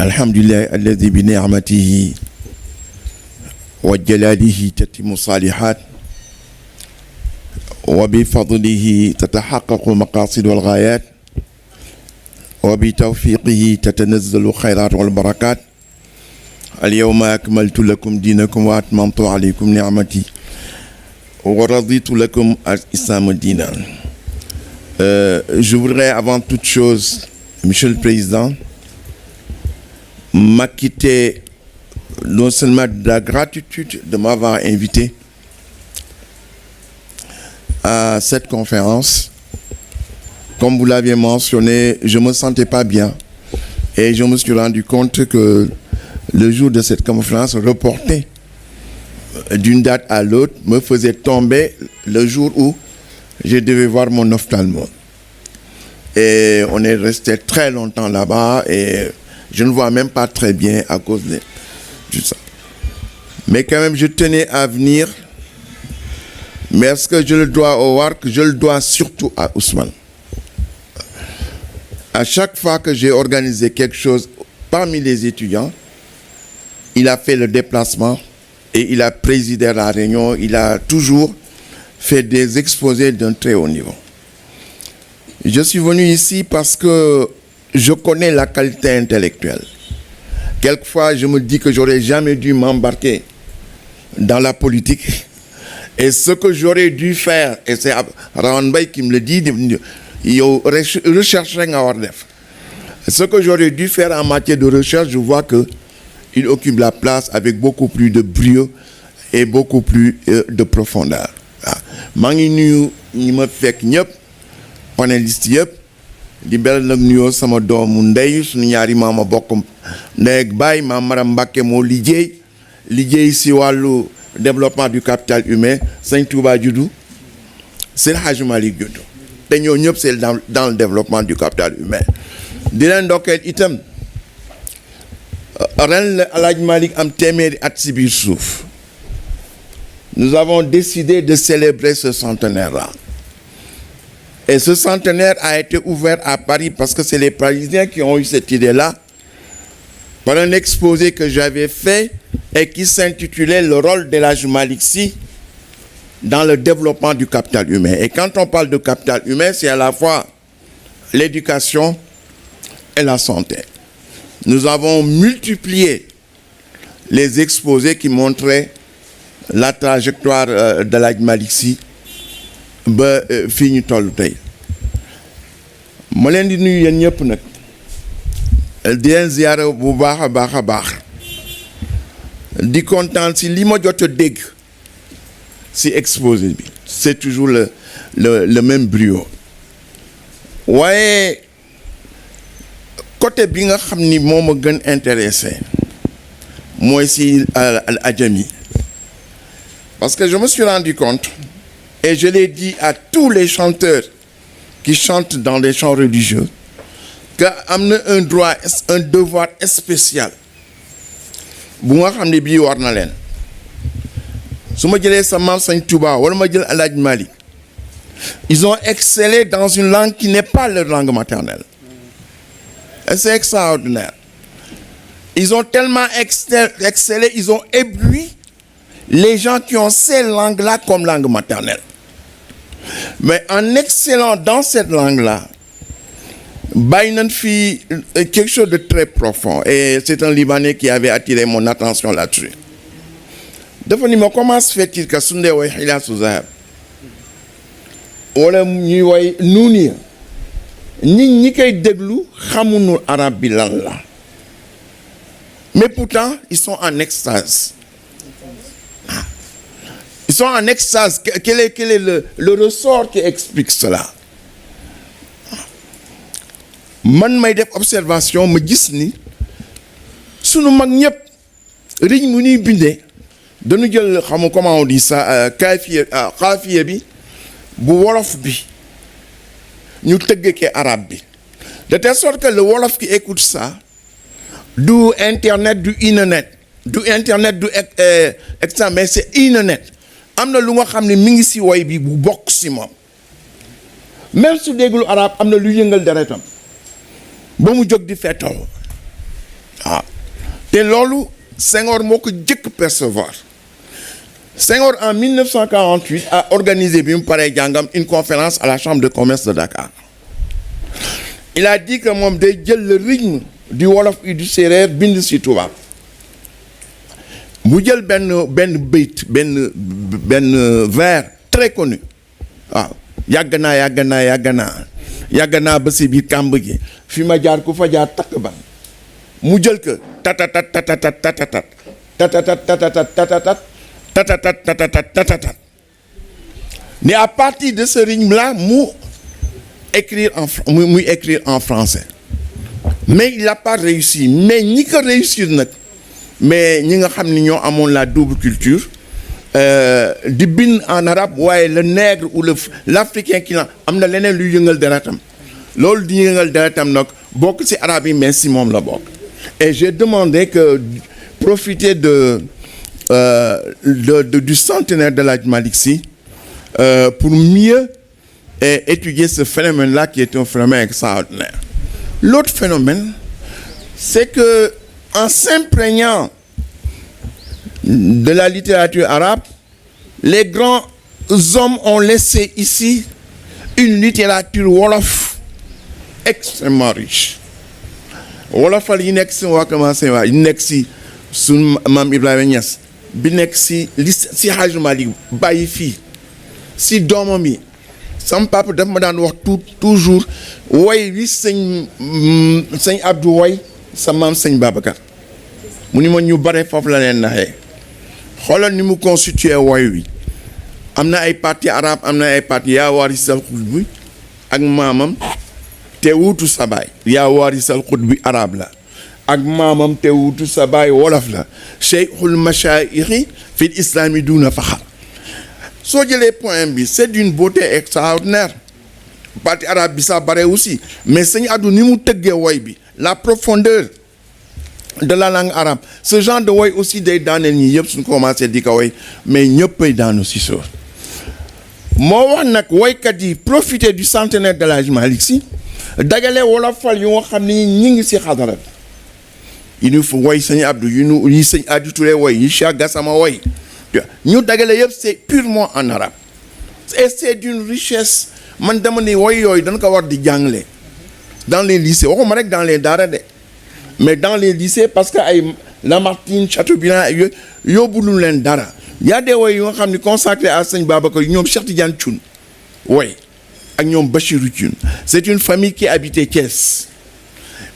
alhamdulillah alladhi bi ni'matihi wa jalalihi tatimu salihat wa bi fadlihi tatahaqqaqu maqasid wal ghayat wa bi tawfiqihi tatanazzalu khayrat wal barakat al-yawma akmaltu lakum dinakum wa atmamtu alaykum ni'mati wa raditu lakum al-islam dinan. Je voudrais avant toute chose, Monsieur le Président, m'acquitter non seulement de la gratitude de m'avoir invité à cette conférence. Comme vous l'aviez mentionné, je ne me sentais pas bien et je me suis rendu compte que le jour de cette conférence reportée d'une date à l'autre me faisait tomber le jour où je devais voir mon ophtalmo. Et on est resté très longtemps là-bas et je ne vois même pas très bien à cause de ça. Mais quand même, je tenais à venir. Mais est-ce que je le dois au WARC? Je le dois surtout à Ousmane. À chaque fois que j'ai organisé quelque chose parmi les étudiants, il a fait le déplacement et il a présidé la réunion. Il a toujours fait des exposés d'un très haut niveau. Je suis venu ici parce que je connais la qualité intellectuelle. Quelquefois, je me dis que j'aurais jamais dû m'embarquer dans la politique. Et ce que j'aurais dû faire, et c'est Rawan Bay qui me le dit, ce que j'aurais dû faire en matière de recherche, je vois qu'il occupe la place avec beaucoup plus de brio et beaucoup plus de profondeur. Mangi nuyu ñi ma fekk ñëpp panéliste yëpp di bel nag nuyoo sama doomu ndey suñu ñaari maama bokk ndey ak baay maam Maram Mbàkke moo liggéey si wàllu développement du capital humain Sëñ Touba juddu Seydi Hadji Malick juddu te ñoo ñëpp c'est dans le développement du capital humain di leen ndokkeel itam ren la El Hadji Malick am téeméeri at si biir suuf. Nous avons décidé de célébrer ce centenaire-là. Et ce centenaire a été ouvert à Paris parce que c'est les Parisiens qui ont eu cette idée-là par un exposé que j'avais fait et qui s'intitulait « Le rôle de El Hadji Malick Sy dans le développement du capital humain ». Et quand on parle de capital humain, c'est à la fois l'éducation et la santé. Nous avons multiplié les exposés qui montraient la trajectoire de El Hadji Malick Sy ba fii ñu toll tey ma leen di nuyu yéen ñëpp nag di leen ziyaare bu baax a baax di kontaan si li ma jot a dégg si exposé bi c'est toujours le même brio waaye côté bi nga xam ni moo ma gën intéressé mooy si al ajami. Parce que je me suis rendu compte, et je l'ai dit à tous les chanteurs qui chantent dans les chants religieux, qu'il y a un droit, un devoir spécial. Si ils ont excellé dans une langue qui n'est pas leur langue maternelle. Et c'est extraordinaire. Ils ont tellement excellé, ils ont ébloui les gens qui ont ces langues-là comme langue maternelle. Mais en excellant dans cette langue-là, Bainan fit quelque chose de très profond. Et c'est un Libanais qui avait attiré mon attention là-dessus. Devenez-moi, comment se fait-il que Sunde wa Hila Souzahab wala ñuy way nuuni ñi koy déglu xamuñu arabe bi lan la. Mais pourtant, ils sont en extase. Ils sont en extase. Quel est le ressort qui explique cela? Man may def observation ma gis ni sunu mag ñëpp riñ mu ñuy bindee dañu jël xam comment on dit ça xaafiya bi bu wolof bi ñu tëggee arabe bi de telle sorte que le wolof qui écoute ça du internet du internet extra mais c'est internet am na lu nga xam ne mi ngi si way bi bu bokk si moom même su déggul arabe am na lu yëngal deretam ba mu jóg di feetoo waaw te loolu Senghor moo ko jëkk percevoir Senghor en 1948 a organisé bi mu paree jàngam une conférence à la chambre de commerce de Dakar il a dit que moom day jël le rythme du wolof et du séeréer bind si tubaab mu jël benn bayt benn vers très connu waaw yàgg naa ba si biir kàmb gi fi ma jaar ku fa jaar takk ban mu jël que tatatat tatatat tatatat tatatat tatatat tatatat tatatat tatatat tatatat mais à partir de ce rythme-là mu écrire en français mais il n'a pas réussi mais ñi ko réussir nag mais ñi nga xam ni ñoo amoon la double culture di bind en arabe waaye le nègre ou l'africain qui am na leneen luy yëngal deretam loolu di yëngal deretam nag bokk ci arabe yi mais ci moom la bokk et j'ai demandé que profiter du centenaire de l'Hadji Malick Sy pour mieux étudier ce phénomène-là qui est un phénomène extraordinaire. L'autre phénomène, c'est que en s'imprégnant de la littérature arabe, les grands hommes ont laissé ici une littérature wolof extrêmement riche. wolofal yi nekk si waa commencé waa yi nekk si suñu maam Ibrahima Niass bi nekk si Hadji Malick bàyyi fii si doomam yi sama papa daf ma daan wax toujours woy wi sëñ Abdou woy sa maam sëñ Babacar mu ni ma ñu bare foofu la leen naxee xoolal ni mu constitué woy wi am na ay parti arabe am na ay parti yaa waarisal xutbi ak maamam te wuutu sa baay yaa waarisal xutbi arabe la ak maamam te wuutu sa baay wolof la cheikhul machaayixi fil islami duna faxar soo jëlee point bi c'est d'une beauté extraordinaire parti arabe bi ça bare aussi mais sëñ Abdou ni mu tëggee woy bi la profondeur de la langue arabe ce genre de woy aussi day daaneel ñi yëpp suñ commencé di ko woy mais ñëppay daanu si soor moo wax nag woykat yi profiter du centenaire de l'Hadji Malick Sy dagale wolofal yu nga xam ni ñi ngi si xadara yi ñu fu woy sëñ Abdou yi sëñ Adi Touré woy yi Cheikh Gassama woy ñu dagale yëpp c'est purement en arabe et c'est d'une richesse man dama ni woy yooyu dañ ko war di jàngale dans les lycées waxuma rek dans les daara de mais dans les lycées parce que ay Lamartine Chateaubriand yooyu yóbbulu leen dara y a des woy yu nga xam ni consacré à sëñ Babacar ñoom Cheikh Tidiane Thioune woy ak ñoom Bachirou Thioune c'est une famille qui habitait Thiès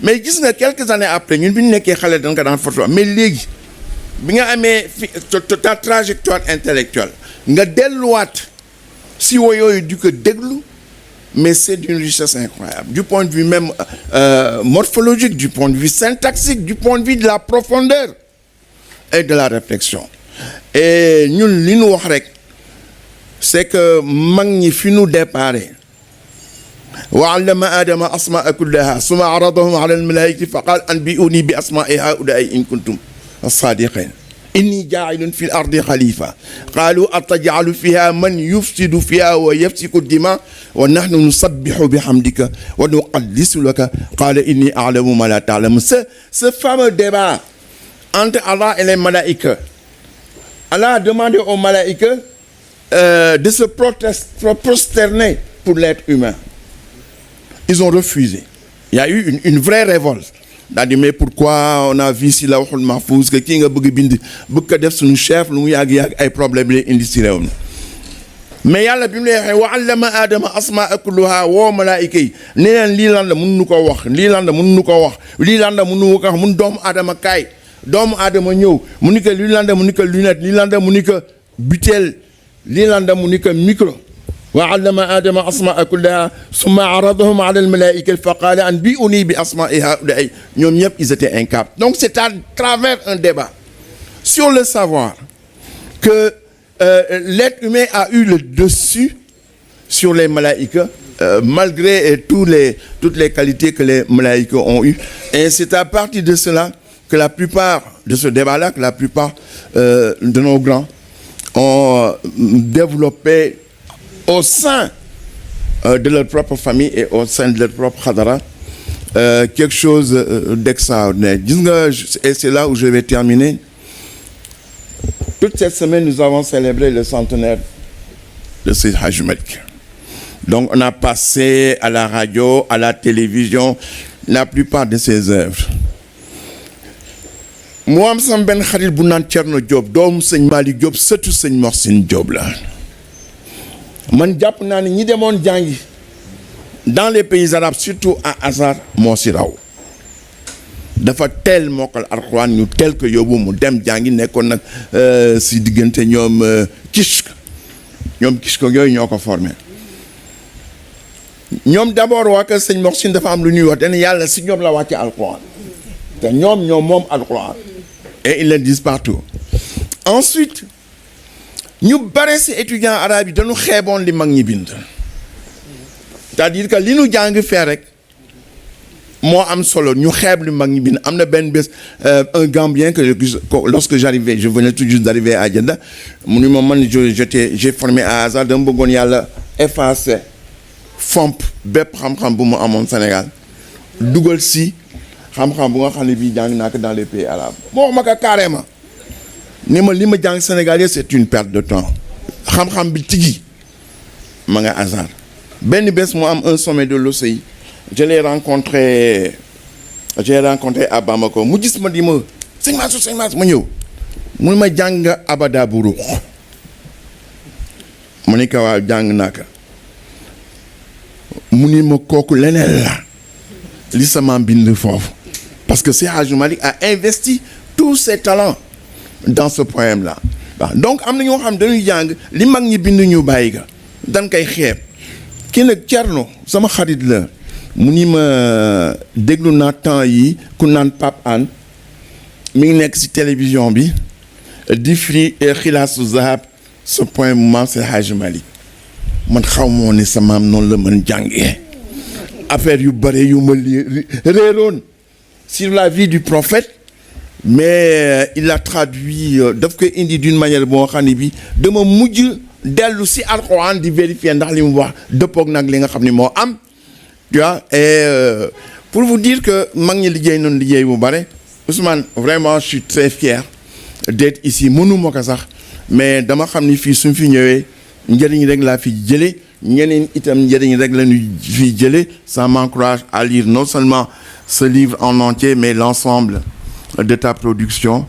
mais gis nga quelques années après ñun bi ñu nekkee xale dañ ko daan photo mais léegi bi nga amee ta trajectoire intellectuelle nga delluwaat si woy yooyu di ko déglu mais c'est d'une richesse incroyable du point de vue même morphologique du point de vue syntaxique du point de vue de la profondeur et de la réflexion et ñun li ñu wax rek c'est que mag ñi fi ñu déparé wa allama adama asmaa kullaha summa aradahum ala al-malaa'ikati fa qaala anbi'uni bi asmaa'i haa'ulaa'i in kuntum sadiqin inni jaa'ilun fi l-ardi xalifa qaalu ataj'alu fiha man yufsidu fiha wa yafsiku d-dimaa wa nahnu nusabbihu bihamdika wa nuqaddisu laka qaala inni a'lamu ma la ta'lamun. Ce fameux débat entre Allah et les malaïkas, Allah a demandé aux malaïkas de se prosterner pour l'être humain. Ils ont refusé. Il y a eu une vraie révolte. daal di mais pourquoi on a vu si lawhul mahfouz que kii nga bëgg bind bëgg ko def suñu chef lu mu yàgg ay problème lay indi si réew mi mais yàlla bi mu lay waxee wa allama aadama asmaa kulluha woo malaayika yi ne leen lii lan la mun nu ko wax lii lan la mun nu ko wax lii lan la mun nu ko wax mun doomu aadama kaay doomu aadama ñëw mu ni ko lii lan la mu ni ko lunette lii lan la mu ni ko butéel lii lan la mu ni ko micro wa allama adama asmaa kullaha summa aradahum ala al-malaa'ikati fa qaala anbi'uni bi asmaa'i haa'ulaa'i ñoom ñëpp ils étaient incapables. Donc c'est à travers un débat sur le savoir que l'être humain a eu le dessus sur les malaïkas malgré toutes les qualités que les malaïkas ont eues. Et c'est à partir de cela que la plupart de ce débat-là, que la plupart de nos grands ont développé au sein de leur propre famille et au sein de leur propre khadara quelque chose d'extraordinaire. Et c'est là où je vais terminer. Toute cette semaine, nous avons célébré le centenaire de Seydi Hadji Malick. Donc, on a passé à la radio, à la télévision, la plupart de ses œuvres. Moi, je suis ben xarit bu naan Thierno Diop doomu sëñ Malick Diop sëtu sëñ Mohsin Diop la man jàpp naa ne ñi demoon jàngi dans les pays arabes surtout à Azhar moo si raw dafa teel mokkal alxuraan ñu teel ko yóbbu mu dem jàngi nekkoon nag si diggante ñoom Kishk yooyu ñoo ko formé ñoom d'abord waa kër sëñ Mohsin dafa am lu ñuy wax dañu yàlla si ñoom la wàcce alxuraan te ñoom moom alxuraan et ils le disent partout. Ensuite ñu bare si étudiants arabes yi dañu xeeboon li mag ñi bind c'est-à-dire que li ñu jàng fee rek moo am solo ñu xeeb li mag ñi bind am na benn bés un Gambien que lorsque j'arrivais je venais tout juste d'arriver à Jeddah mu ni ma man j'ai formé à Azhar dama bëggoon yàlla effacer fomp bépp xam-xam bu mu amoon Sénégal dugal si xam-xam bu nga xam ne bii jàng naa ko dans les pays arabes moo ma ko carrément ni ma li ma jàng Sénégal c'est une perte de temps xam-xam bi tigi ma nga Azhar benn bés mu am un sommet de l'OCI j'ai rencontré à Bamako mu gis ma di ma sëñ Mansour ma ñëw mu ma jàng nga abada bu ruux mu ni ko waaw jàng naa ko mu ni ma kooku leneen la li sama bind foofu parce que Seydi Hadji Malick a investi tous ses talents dans ce poème-là. Donc am na ñoo xam dañuy jàng li mag ñi bind ñu bàyyi ga dañ koy xeeb kii nag Thierno sama xarit la mu ni ma déglu naa temps yi ku naan Pape Anne mi ngi nekk ci télévision bi di firi Xilaasu Zahab ce poème maam Seydi Hadji Malick man xaw moo ne sa maam noonu la mën jàngee affaire yu bare yu ma réeroon sur la vie du prophète mais il a traduit daf koy indi d'une manière boo xam ne bi dama mujj dellu si alxuraan di vérifier ndax li mu wax dëppoog nag li nga xam ne moo am tu vois et pour vous dire que mag ñi liggéey noonu liggéey bu bare Ousmane vraiment je suis très fier d'être ici mënuma ko sax mais dama xam ni fii suñ fi ñëwee njëriñ rek laa fi jëlee ñeneen itam njëriñ rek la ñu fi jëlee ça m'encourage à lire non seulement ce livre en entier mais l'ensemble de ta production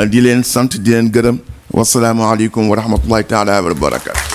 di leen sant di leen gërëm wasalaamualeykum wa rahmatullahi taala wa barakatu